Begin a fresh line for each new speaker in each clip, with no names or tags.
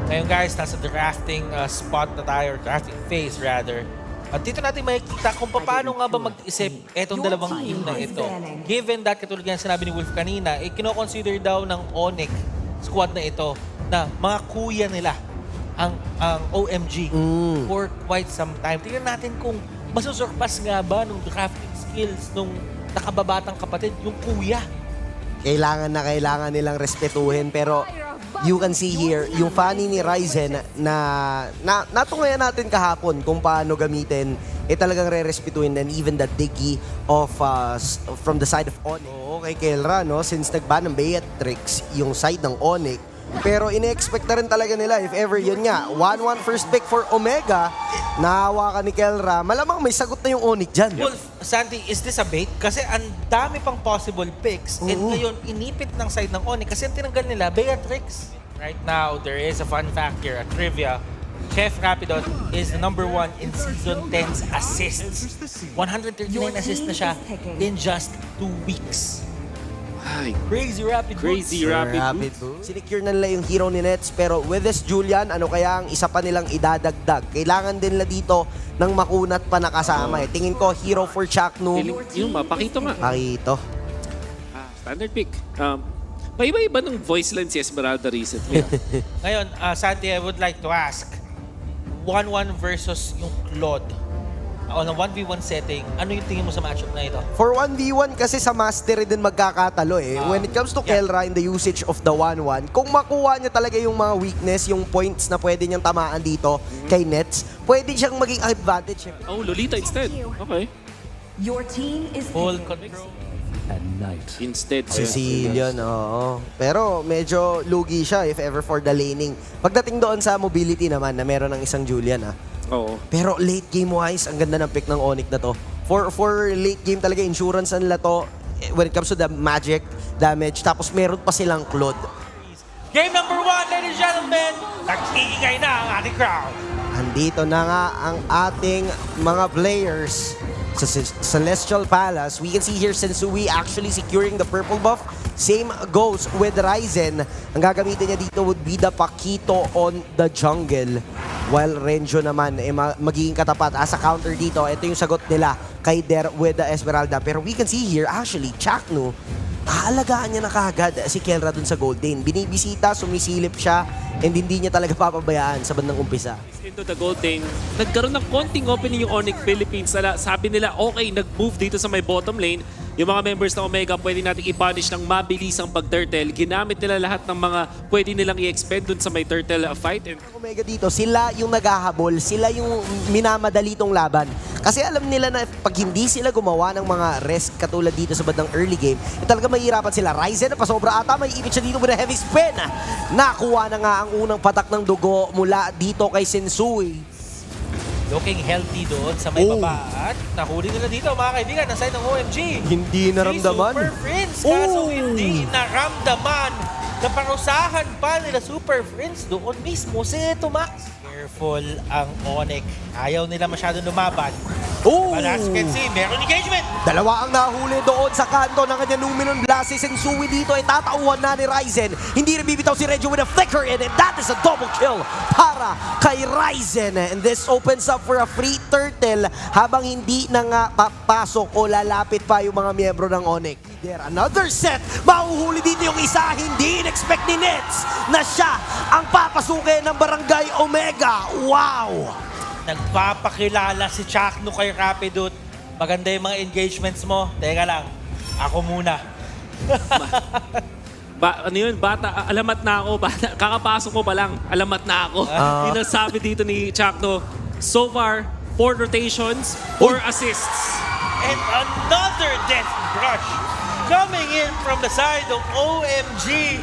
Ngayon guys, nasa drafting spot na tayo, or drafting phase rather. At dito natin makikita kung paano nga ba mag-isip etong dalawang team na ito. Given that, katulad nga sinabi ni Wolf kanina, kino-consider daw ng Onyx squad na ito na mga kuya nila ang OMG for quite some time. Tingnan natin kung masusurpass nga ba nung drafting skills nung nakababatang kapatid, yung kuya.
Kailangan nilang respetuhin, pero you can see here, yung funny ni Ryzen na natungayan natin kahapon kung paano gamitin, talagang re-respetuhin, and even the diggy of from the side of Onyx. Oo, kay Kelra, no? Since nagban ng Beatrix, yung side ng Onyx, pero ine-expect na rin talaga nila if ever yun nga. 1-1 first pick for Omega. Nahawa ka ni Kelra. Malamang may sagot na yung Onyx dyan.
Wolf, Santi, is this a bait? Kasi ang dami pang possible picks. And ngayon, inipit ng side ng Onyx kasi ang tinanggal nila, Beatrix. Right now, there is a fun fact here, a trivia. Chef Rapidot is the #1 in Season 10's assists. 139 assists na siya in just 2 weeks.
Ay,
Crazy rapid
crazy
boots.
rapid boots.
Sinecure na nila yung hero ni Nets, pero with this Julian, ano kaya ang isa pa nilang idadagdag? Kailangan din nila dito ng makunat pa na kasama. Tingin ko, hero for Chaknu.
Yung mapakito nga.
Pakito.
Standard pick. May iba-iba ng voice line si Esmeralda recently.
Ngayon, Santi, I would like to ask, 1-1 versus yung Claude. On a 1v1 setting, ano yung tingin mo sa matchup na ito?
For 1v1 kasi sa mastery din magkakatalo eh. When it comes to Kelra in the usage of the 1-1, kung makuha niya talaga yung mga weakness, yung points na pwede niyang tamaan dito kay Nets, pwede siyang maging advantage.
Oh, Lolita instead. Okay.
Your team is
Full
picking.
control.
at night.
Instead.
Sicilian, oo. Pero medyo lugi siya if ever for the laning. Pagdating doon sa mobility naman na meron ng isang Julian
Oo.
Pero late game wise, ang ganda ng pick ng Onyx na to. For late game talaga, insurance na nila to when it comes to the magic damage. Tapos meron pa silang Claude.
Game number 1, ladies and gentlemen. Nag-iingay na ang ating crowd.
Andito na nga ang ating mga players sa Celestial Palace. We can see here Sensui actually securing the purple buff. Same goes with Ryzen. Ang gagamitin niya dito would be the Pakito on the jungle. While Renjo naman magiging katapat as a counter dito. Ito yung sagot nila kay Der with the Esmeralda. Pero we can see here actually Chaknu, aalagaan niya na kagad si Kelra dun sa Gold Lane. Binibisita, sumisilip siya, and hindi niya talaga papabayaan sa bandang umpisa.
Into the gold lane, nagkaroon ng konting opening yung Onyx Philippines. Sabi nila, okay, nag-move dito sa may bottom lane. Yung mga members ng Omega, pwede natin i-punish ng mabilisang pag-turtle. Ginamit nila lahat ng mga pwede nilang i-expend dun sa may turtle fight. And
Omega dito, sila yung naghahabol, sila yung minamadali tong laban. Kasi alam nila na pag hindi sila gumawa ng mga risk katulad dito sa bandang early game, talaga mahihirapan sila. Ryzen na pasobra ata, may ipit siya dito with a heavy spin. Nakuha na nga ang unang patak ng dugo mula dito kay Sensui.
Looking healthy doon sa may baba. At nahuli nila dito mga kaibigan, ng side ng OMG.
Hindi naramdaman.
Si Super Prince, kaso hindi naramdaman. Naparusahan pa nila Super Prince doon mismo si Tomax. Careful ang Onyx. Ayaw nila masyado lumaban. But as you can see, meron engagement.
Dalawa ang nahuli doon sa kanto ng kanyang Numenon Blast. Si Sensui dito ay tatauhan na ni Ryzen. Hindi rin bibitaw si Reggie with a flicker in, and that is a double kill para kay Ryzen. And this opens up for a free turtle habang hindi na nga papasok o lalapit pa yung mga miyembro ng Onyx. There, another set. Mahuhuli dito yung isa. Hindi in-expect ni Nets na siya ang papasukin ng Barangay Omega. Wow!
Nagpapakilala si Chaknu kay Rapidot. Maganda yung mga engagements mo. Teka lang, ako muna.
ano yun, bata, alamat na ako. Bata, kakapasok mo pa lang, alamat na ako. Yun ang sabi dito ni Chakno. So far, 4 rotations, 4 assists.
And another death brush coming in from the side of OMG.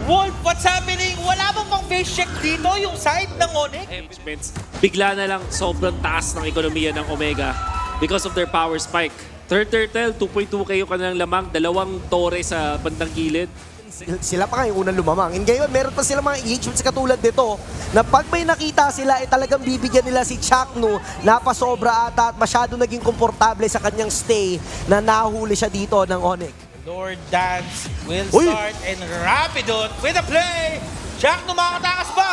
Wolf, what's happening? Wala bang pang face check dito yung side ng Onyx?
Engagements. Bigla na lang sobrang taas ng ekonomiya ng Omega because of their power spike. Third turtle, 2.2k yung kanilang lamang, 2 tore sa bandang gilid.
Sila pa nga yung unang lumamang. And ngayon, meron pa sila mga engagements katulad nito na pag may nakita sila, talagang bibigyan nila si Chaknu na pasobra ata at masyado naging komportable sa kanyang stay na nahuli siya dito ng Onyx.
Lord Dance will
Uy!
start and Rapidot with a play. Jack, makakatakas ba?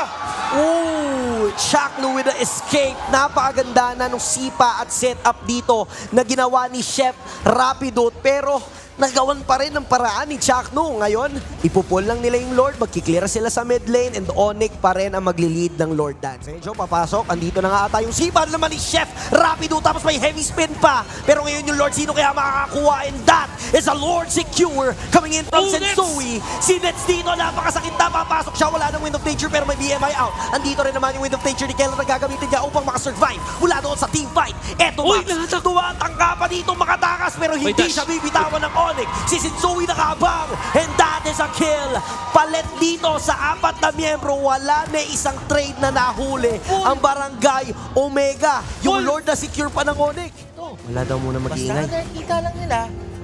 Ooh, Chakno with the escape. Napakaganda na nung sipa at setup dito na ginawa ni Chef Rapidot. Pero nagawan pa rin ng paraan ni Chakno. Ngayon, ipupul lang nila yung Lord. Magkiklear sila sa mid lane and Onyx pa rin ang magli-lead ng Lord Dance. Medyo papasok. Andito na nga ata yung sipa naman ni Chef Rapidot. Tapos may heavy spin pa. Pero ngayon yung Lord, sino kaya makakakuha? And that is a Lord Secure coming in from
Oh,
Sensui. Si Nets dito, napakasakit na. Papasok siya. Wala ng Wind of Nature pero may BMI out. Andito rin naman yung Wind of Nature ni Keller na gagamitin niya upang makasurvive mula doon sa team fight. Eto
Uy,
Max,
nahatak.
tumatangka pa dito makatakas pero hindi
dash.
siya bibitawan ng Onyx. Si Sensui nakabang and that is a kill. Palit dito sa 4 na miyembro. Wala na isang trade na nahuli. Ang Barangay Omega. Yung
Uy.
Lord na secure pa ng Onyx.
Ito.
Wala daw muna
Basta
mag-iingay.
nakikita lang nila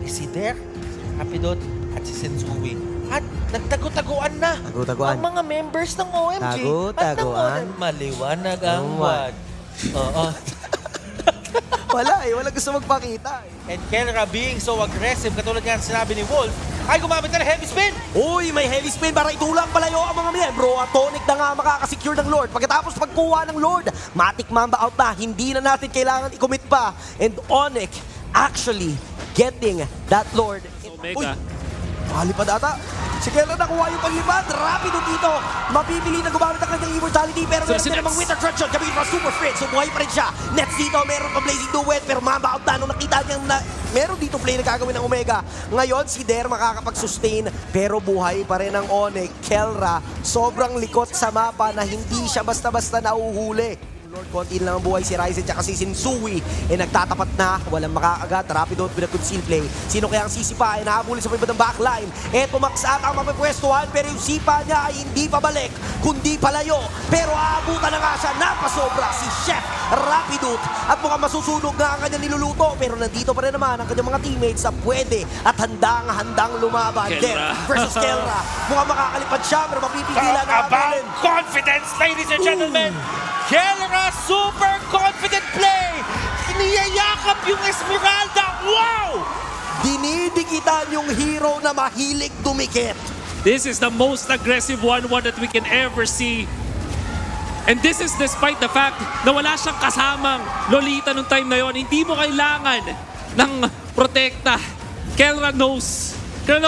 si Derek, si Rapidot, at si Sensui. At nagtago-taguan na
Tago-taguan.
ang mga members ng OMG.
Tago-taguan.
At maliwanag ang wad. Oo.
Wala Wala gusto magpakita
And Kelra being so aggressive, katulad nga sinabi ni Wolf, ay gumamit na ng heavy spin.
Uy, may heavy spin para itulang palayo ang mga miyembro at Tonic na nga makakasecure ng Lord. Pagkatapos pagkuha ng Lord, Matic Mamba out na. Hindi na natin kailangan i-commit pa. And Onyx actually getting that Lord.
Omega.
Malipad ata. Si Keller nakuha yung paglipad. Rapido dito. Mapipili na gumamit ang kanyang immortality. Pero meron
Si
din namang
Nets.
Winter Crunch yun. Gamitin pa Super Fritz. So buhay pa rin siya. Nets dito. Meron pa Blazing Duet. Pero Mamba out na. Nung nakita niya na meron dito play na gagawin ng Omega. Ngayon si Der makakapag-sustain. Pero buhay pa rin ang Onyx. Kelra sobrang likot sa mapa na hindi siya basta-basta nauhuli. Lord, konti lang ang buhay si Ryzen tsaka si Sensui. Nagtatapat na, walang makakagat. Rapidot with a conceal play. Sino kaya ang sisipa? Nahabulin sa pabibad ng backline. Eto Max at ang mapapwestuhan pero yung sipa niya ay hindi pabalik, kundi palayo. Pero aabutan na nga siya, napasobra si Chef Rapidot. At mukhang masusunog na ang kanyang niluluto. Pero nandito pa rin naman ang kanyang mga teammates na pwede at handang lumaban.
Kelra.
Der versus Kelra. Mukhang makakalipad siya pero mapipigilan na
About
natin.
confidence, ladies and gentlemen. Kelra, super confident play. Niyayakap yung Esmeralda. Wow!
Dinidikitan yung hero na mahilig dumikit.
This is the most aggressive 1-1 that we can ever see. And this is despite the fact na wala siyang kasamang Lolita nung time na yon. Hindi mo kailangan ng protekta. Kelra knows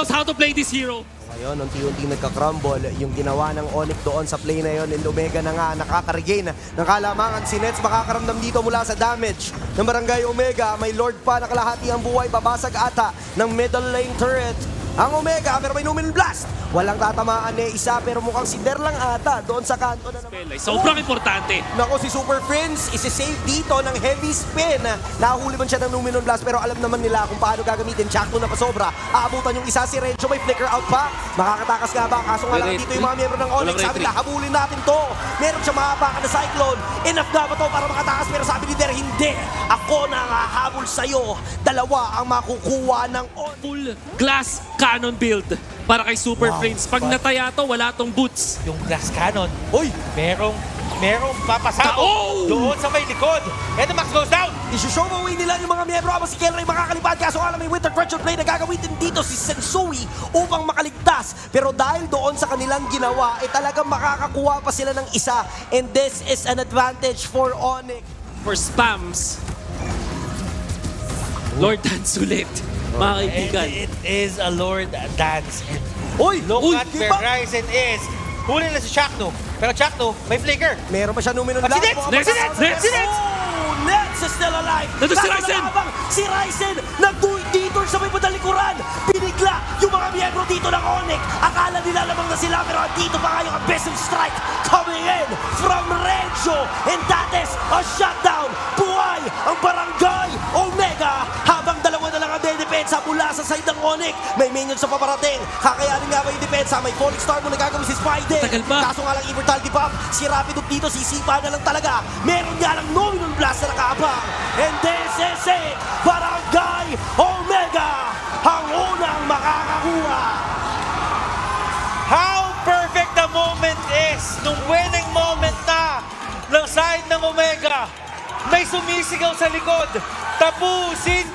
how to play this hero.
Ngayon, unti-unti nagka-crumble yung ginawa ng Onyx doon sa play na yon. And Omega na nga nakaka-regain ng kalamangan. Si Nets makakaramdam dito mula sa damage ng Barangay Omega. May Lord pa, nakalahati ang buhay. Babasag ata ng middle lane turret. Ang Omega, pero may Numinal Blast. Walang tatamaan isa, pero mukhang si Der lang ata doon sa kanto na naman.
Sobrang importante.
Nako, si Super Prince, isi-save dito ng heavy spin. Nahuli man siya ng Numinal Blast, pero alam naman nila kung paano gagamitin. Chakno na pasobra. Aabutan yung isa si Rencho, may flicker out pa. Makakatakas nga ba? Kaso nga lang dito yung mga miyembro ng Onyx.
Walang
Sabi nila, habulin natin to. Meron siya mahapakan na Cyclone. Enough na ba to para makatakas? Pero sabi ni Der, hindi. Ako na nga habol sa'yo. Dalawa ang makukuha ng Onyx.
Full glass cannon build para kay Super Prince. Pag nataya to, wala tong boots.
Yung glass cannon.
Uy!
Merong papasabog
Oh!
doon sa may likod. And the Max goes down.
Isushow away nila yung mga miyembro habang si Kelray makakalipad. Kaso alam may Winter Crunch play na gagawin din dito si Sensui upang makaligtas. Pero dahil doon sa kanilang ginawa, talagang makakakuha pa sila ng isa. And this is an advantage for Onyx.
For spams. Lord Dance ulit, mga kaibigan.
And it is a Lord Dance. And
Uy!
look
Uy!
at where Ryzen is. Huli na si Chakno. Pero Chakno, may flicker.
Meron pa siya Numinal
At si
Blast.
Nets!
Nets! Nets!
Nets! Nets is still alive!
Nandun si
Kaso
Ryzen!
nakabang Si Ryzen nag-detour sa may padalikuran. Binigla yung mga miyembro dito ng Onyx. Akala nila lamang na sila pero dito pa nga yung Abyssal Strike coming in from Renzo. And that is a shutdown. Buhay ang Barangay Omega habang dalawa na lang ang dedepensa mula sa side ng Onyx. May minions sa paparating. Kakayanin nga ba yung depensa? May Falling Star mo na gagawin si Spider.
Tagal pa.
Kaso nga lang immortality buff. Si Rapidot dito, sisipa na lang talaga. Meron nga lang Nominal Blast na nakaabang. And this is it. Barangay Omega ang unang makakakuha.
How perfect the moment is nung winning moment na ng side ng Omega. May sumisigaw sa likod. Tapusin